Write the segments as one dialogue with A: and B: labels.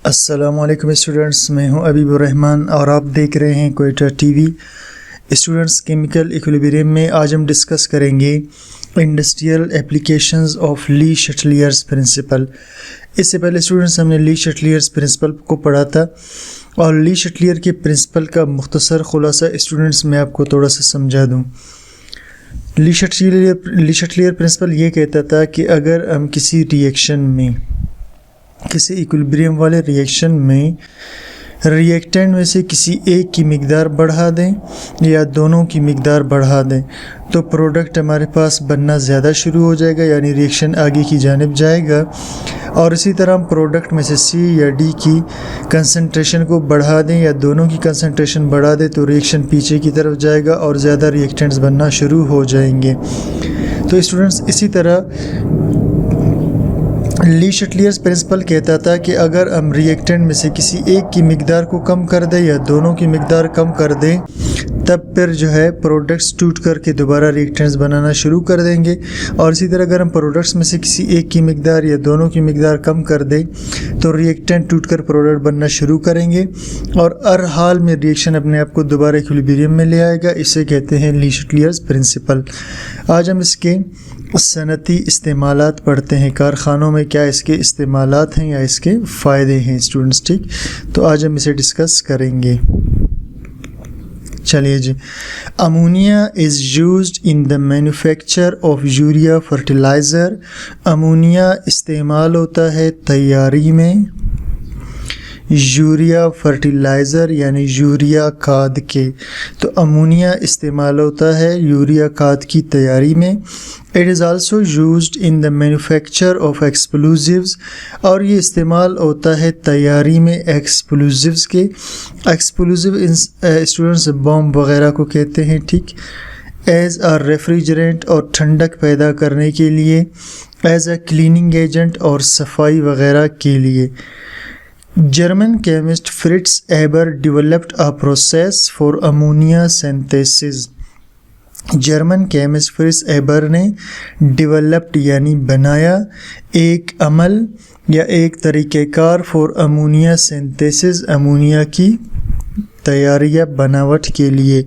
A: अस्सलामुअलैकुम स्टूडेंट्स, मैं हूं अबीबुर रहमान और आप देख रहे हैं Quetta TV. Students, chemical equilibrium में आज हम डिस्कस करेंगे industrial applications of Le Chatelier's principle. इससे पहले स्टूडेंट्स हमने ली शटलियर्स प्रिंसिपल को पढ़ा था और ली शटलियर के प्रिंसिपल का मुख्तसर खुलासा स्टूडेंट्स मैं आपको थोड़ा सा समझा दूँ। ली शटलियर प्रिंसिपल ये कहता था कि अगर हम किसी रिएक्शन में, किसी इक्विलिब्रियम वाले रिएक्शन में रिएक्टेंट में से किसी एक की मिकदार बढ़ा दें या दोनों की मिकदार बढ़ा दें तो प्रोडक्ट हमारे पास बनना ज़्यादा शुरू हो जाएगा, यानी रिएक्शन आगे की जानिब जाएगा। और इसी तरह हम प्रोडक्ट में से सी या डी की कंसंट्रेशन को बढ़ा दें या दोनों की कंसंट्रेशन बढ़ा दें तो रिएक्शन पीछे की तरफ जाएगा और ज़्यादा रिएक्टेंट्स बनना शुरू हो जाएंगे। तो स्टूडेंट्स, इसी तरह ली शटलियर्स प्रिंसिपल कहता था कि अगर हम रिएक्टेंट में से किसी एक की मिकदार को कम कर दें या दोनों की मिकदार कम कर दें तब फिर जो है प्रोडक्ट्स टूट करके दोबारा रिएक्टेंट्स बनाना शुरू कर देंगे। और इसी तरह अगर हम प्रोडक्ट्स में से किसी एक की मिकदार या दोनों की मिकदार कम कर दें तो रिएक्टेंट टूट कर प्रोडक्ट बनना शुरू करेंगे और हर हाल में रिएक्शन अपने आप को दोबारा इक्विलिब्रियम में ले आएगा। इसे कहते हैं ली शटलियर्स प्रिंसिपल। आज हम इसके सनती इस्तेमालात पढ़ते हैं, कारखानों में क्या इसके इस्तेमालात हैं या इसके फ़ायदे हैं स्टूडेंट्स। ठीक, तो आज हम इसे डिस्कस करेंगे। चलिए जी। Ammonia is used in the manufacture of urea fertiliser. Ammonia इस्तेमाल होता है तैयारी में यूरिया फर्टिलाइज़र यानी यूरिया खाद के। तो अमोनिया इस्तेमाल होता है यूरिया खाद की तैयारी में। It is also used in the manufacture of explosives, और ये इस्तेमाल होता है तैयारी में एक्सप्लोजिव्स के। एक्सप्लोजिव स्टूडेंट्स बॉम्ब वगैरह को कहते हैं। ठीक, एज अ रेफ्रिजरेंट और ठंडक पैदा करने के लिए, एज अ क्लीनिंग एजेंट और सफाई वगैरह के लिए। German chemist Fritz Haber developed a process for ammonia synthesis. German chemist Fritz Haber ने डेवलप्ड यानी बनाया एक अमल या एक तरीक़ेकार फॉर अमोनिया सिंथेसिस, अमोनिया की तैयारी या बनावट के लिए।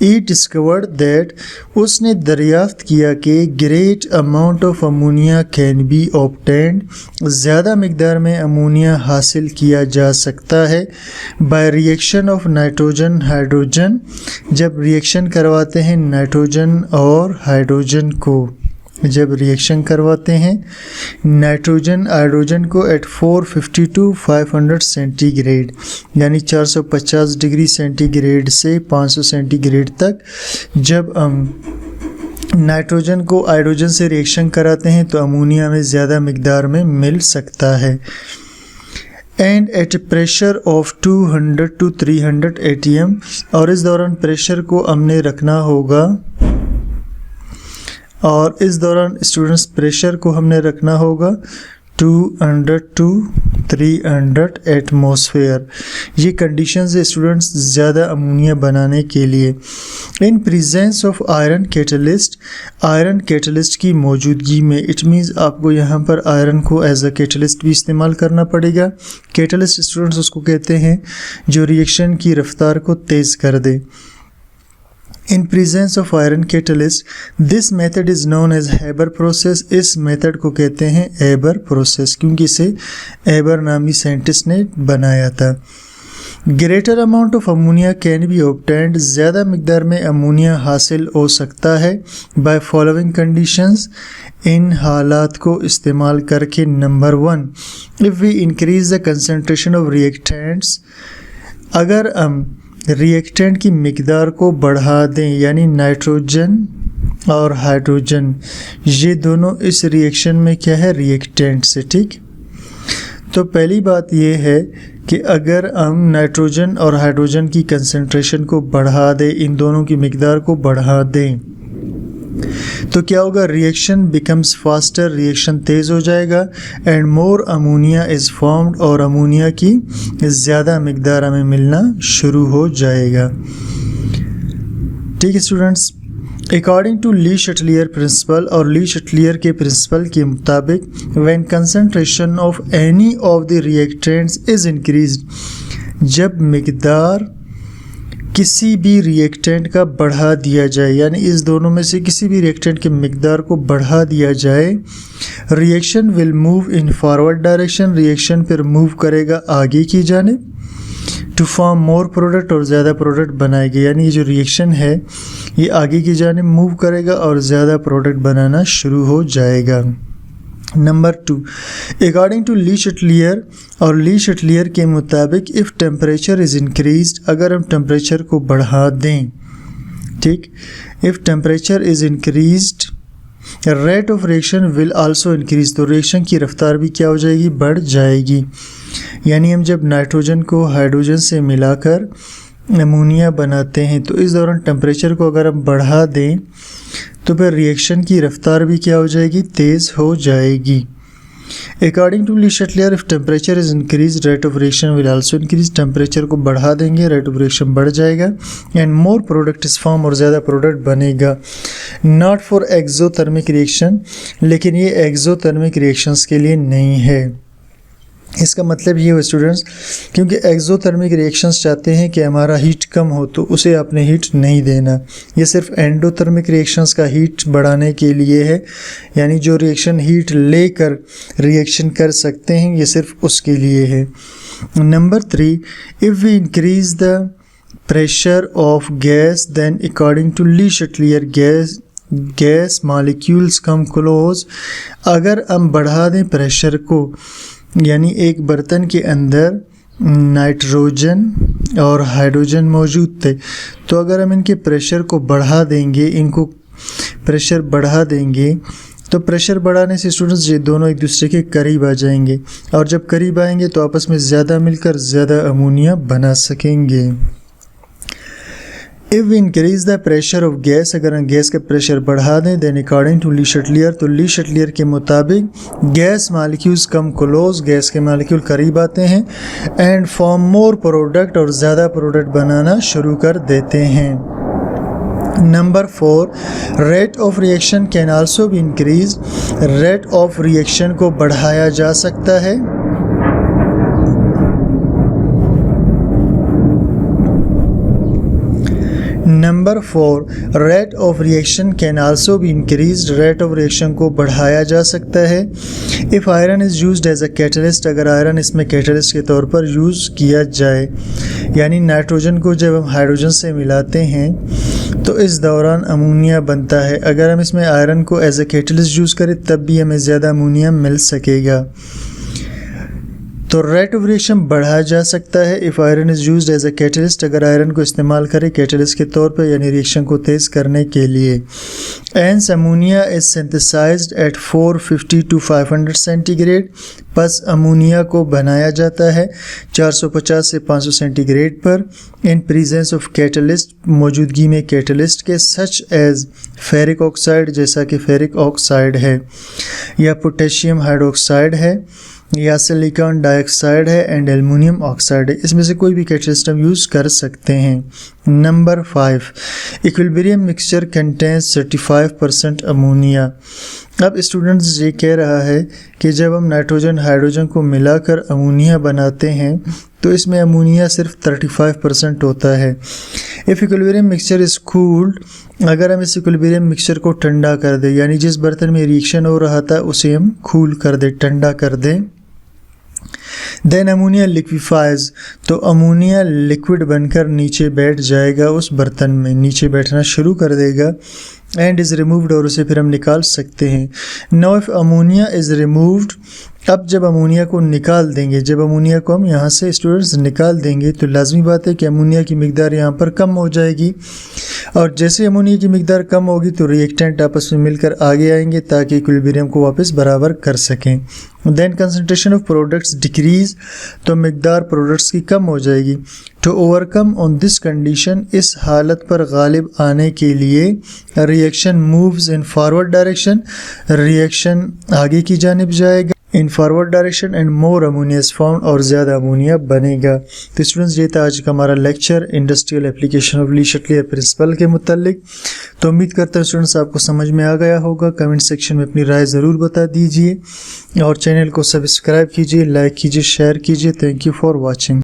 A: ई डिस्कवर्ड दैट, उसने दरियाफ्त किया कि great amount of ammonia can be obtained, ज़्यादा मकदार में अमोनिया हासिल किया जा सकता है by reaction of nitrogen hydrogen, जब रिएक्शन करवाते हैं नाइट्रोजन और हाइड्रोजन को, जब रिएक्शन करवाते हैं नाइट्रोजन हाइड्रोजन को एट 450 to 500 सेंटीग्रेड, यानी 450 डिग्री सेंटीग्रेड से 500 सेंटीग्रेड तक जब हम नाइट्रोजन को हाइड्रोजन से रिएक्शन कराते हैं तो अमोनिया में ज़्यादा मिकदार में मिल सकता है। And at pressure of 200 to 300 atm, और इस दौरान प्रेशर को हमने रखना होगा, और इस दौरान स्टूडेंट्स प्रेशर को हमने रखना होगा 200 to 300 एटमॉस्फेयर। ये कंडीशंस है स्टूडेंट्स ज़्यादा अमोनिया बनाने के लिए। In presence of iron catalyst, iron catalyst की मौजूदगी में, इट मीन्स आपको यहाँ पर आयरन को एज अ कैटलिस्ट भी इस्तेमाल करना पड़ेगा। कैटलिस्ट स्टूडेंट्स उसको कहते हैं जो रिएक्शन की रफ्तार को तेज़ कर दे। In presence of iron catalyst, this method is known as Haber process. इस मेथड को कहते हैं Haber process क्योंकि इसे Haber नामी साइंटिस्ट ने बनाया था। Greater amount of ammonia can be obtained, ज़्यादा मिकदार में अमोनिया हासिल हो सकता है by following conditions, इन हालात को इस्तेमाल करके। Number 1, if we increase the concentration of reactants, अगर हम रिएक्टेंट की मिकदार को बढ़ा दें, यानी नाइट्रोजन और हाइड्रोजन ये दोनों इस रिएक्शन में क्या है, रिएक्टेंट से। ठीक, तो पहली बात ये है कि अगर हम नाइट्रोजन और हाइड्रोजन की कंसंट्रेशन को बढ़ा दें, इन दोनों की मिकदार को बढ़ा दें तो क्या होगा, रिएक्शन बिकम्स फास्टर, रिएक्शन तेज़ हो जाएगा। And more ammonia is formed, और अमोनिया की ज़्यादा मिकदार हमें मिलना शुरू हो जाएगा। ठीक है students, according to Le Chatelier principle और ली शटलियर के प्रिंसिपल के मुताबिक when concentration of any of the reactants is increased, जब मिकदार किसी भी रिएक्टेंट का बढ़ा दिया जाए, यानी इस दोनों में से किसी भी रिएक्टेंट के मिकदार को बढ़ा दिया जाए, reaction will move in forward direction, reaction फिर मूव करेगा आगे की जानिब, टू फॉर्म मोर प्रोडक्ट और ज़्यादा प्रोडक्ट बनाएगी, यानी ये जो रिएक्शन है ये आगे की जानिब मूव करेगा और ज़्यादा प्रोडक्ट बनाना शुरू हो जाएगा। नंबर 2, अकॉर्डिंग टू ली शटलियर और ली शटलियर के मुताबिक इफ़ टेम्परेचर इज़ इंक्रीज्ड, अगर हम टेम्परेचर को बढ़ा दें, ठीक, if temperature is increased rate of reaction will also increase, तो रिएक्शन की रफ्तार भी क्या हो जाएगी, बढ़ जाएगी। यानी हम जब नाइट्रोजन को हाइड्रोजन से मिलाकर अमोनिया बनाते हैं तो इस दौरान टेम्परेचर को अगर हम बढ़ा दें तो फिर रिएक्शन की रफ्तार भी क्या हो जाएगी, तेज़ हो जाएगी। According to Le Chatelier if temperature is increase rate of reaction will also increase, temperature को बढ़ा देंगे रेट ऑफ रिएक्शन बढ़ जाएगा, and more product is form, और ज़्यादा प्रोडक्ट बनेगा। नॉट फॉर एक्सोथर्मिक रिएक्शन, लेकिन ये एक्सोथर्मिक रिएक्शंस के लिए नहीं है। इसका मतलब ये हो स्टूडेंट्स, क्योंकि एक्सोथर्मिक रिएक्शंस चाहते हैं कि हमारा हीट कम हो तो उसे आपने हीट नहीं देना, ये सिर्फ एंडोथर्मिक रिएक्शंस का हीट बढ़ाने के लिए है, यानी जो रिएक्शन हीट लेकर रिएक्शन कर सकते हैं ये सिर्फ उसके लिए है। Number 3, if we increase the pressure of gas then according to Le Chatelier gas molecules come close, अगर हम बढ़ा दें प्रेशर को, यानी एक बर्तन के अंदर नाइट्रोजन और हाइड्रोजन मौजूद थे, तो अगर हम इनके प्रेशर को बढ़ा देंगे, इनको प्रेशर बढ़ा देंगे, तो प्रेशर बढ़ाने से स्टूडेंट्स ये दोनों एक दूसरे के करीब आ जाएंगे, और जब करीब आएंगे तो आपस में ज़्यादा मिलकर ज़्यादा अमोनिया बना सकेंगे। If we increase the pressure of gas, अगर हम गैस का प्रेशर बढ़ा दें, then according to Le Chatelier, तो ली शटलियर के मुताबिक gas molecules come close, gas के मालिक्यूल करीब आते हैं, एंड फॉर्म मोर प्रोडक्ट, और ज़्यादा प्रोडक्ट बनाना शुरू कर देते हैं। Number 4, rate of reaction can also be increase, rate of reaction को बढ़ाया जा सकता है। Number 4, rate of reaction can also be increased, rate of reaction को बढ़ाया जा सकता है। If iron is used as a catalyst, अगर आयरन इसमें कैटलिस्ट के तौर पर यूज़ किया जाए, यानी नाइट्रोजन को जब हम हाइड्रोजन से मिलाते हैं तो इस दौरान अमोनिया बनता है, अगर हम इसमें आयरन को एज अ कैटलिस्ट यूज़ करें तब भी हमें ज़्यादा अमोनिया मिल सकेगा। तो रेट ऑफ रिएक्शन बढ़ाया जा सकता है if iron is used as a catalyst, अगर आयरन को इस्तेमाल करें कैटलिस्ट के तौर पर, यानी रिएक्शन को तेज़ करने के लिए। एंस ammonia is synthesised at 450 to 500 centigrade, बस अमोनिया को बनाया जाता है 450 से 500 सेंटीग्रेड पर, इन प्रेजेंस ऑफ कैटलिस्ट, मौजूदगी में कैटलिस्ट के, सच एज फेरिक ऑक्साइड, जैसा कि फेरिक ऑक्साइड है, या पोटेशियम हाइड्रोक्साइड है, या सिलिकॉन डाइऑक्साइड है, एंड एल्युमिनियम ऑक्साइड है। इसमें से कोई भी कैटलिस्ट हम यूज़ कर सकते हैं। Number 5, equilibrium mixture contains 35% ammonia. अब स्टूडेंट्स ये कह रहा है कि जब हम नाइट्रोजन हाइड्रोजन को मिलाकर अमोनिया बनाते हैं तो इसमें अमोनिया सिर्फ 35% होता है। If equilibrium mixture is cooled, अगर हम इस इक्विलिब्रियम मिक्सचर को ठंडा कर दें, यानी जिस बर्तन में रिएक्शन हो रहा था उसे हम कूल कर दें, ठंडा कर दें, देन अमोनिया लिक्विफाइज, तो अमोनिया लिक्विड बनकर नीचे बैठ जाएगा, उस बर्तन में नीचे बैठना शुरू कर देगा, एंड इज़ रिमूव्ड, और उसे फिर हम निकाल सकते हैं। Now if ammonia is removed, अब जब अमोनिया को निकाल देंगे, जब अमोनिया को हम यहाँ से स्टूडेंट्स निकाल देंगे तो लाजमी बात है कि अमोनिया की मिकदार यहाँ पर कम हो जाएगी, और जैसे अमोनिया की मिकदार कम होगी तो रिएक्टेंट आपस में मिलकर आगे आएंगे ताकि इक्विलिब्रियम को वापस बराबर कर सकें। Then concentration of products decrease, तो मिकदार प्रोडक्ट्स की कम हो जाएगी। To overcome on this condition, इस हालत पर गालिब आने के लिए reaction moves in forward direction, reaction आगे की जानिब जाएगा, in forward direction and more ammonia is found, और ज़्यादा अमोनिया बनेगा। तो स्टूडेंट्स ये था आज का हमारा lecture industrial application of Le Chatelier principle के मुतालिक। तो उम्मीद करता हूँ स्टूडेंट्स आपको समझ में आ गया होगा। कमेंट सेक्शन में अपनी राय ज़रूर बता दीजिए और चैनल को सब्सक्राइब कीजिए, लाइक कीजिए, शेयर कीजिए। Thank you for watching.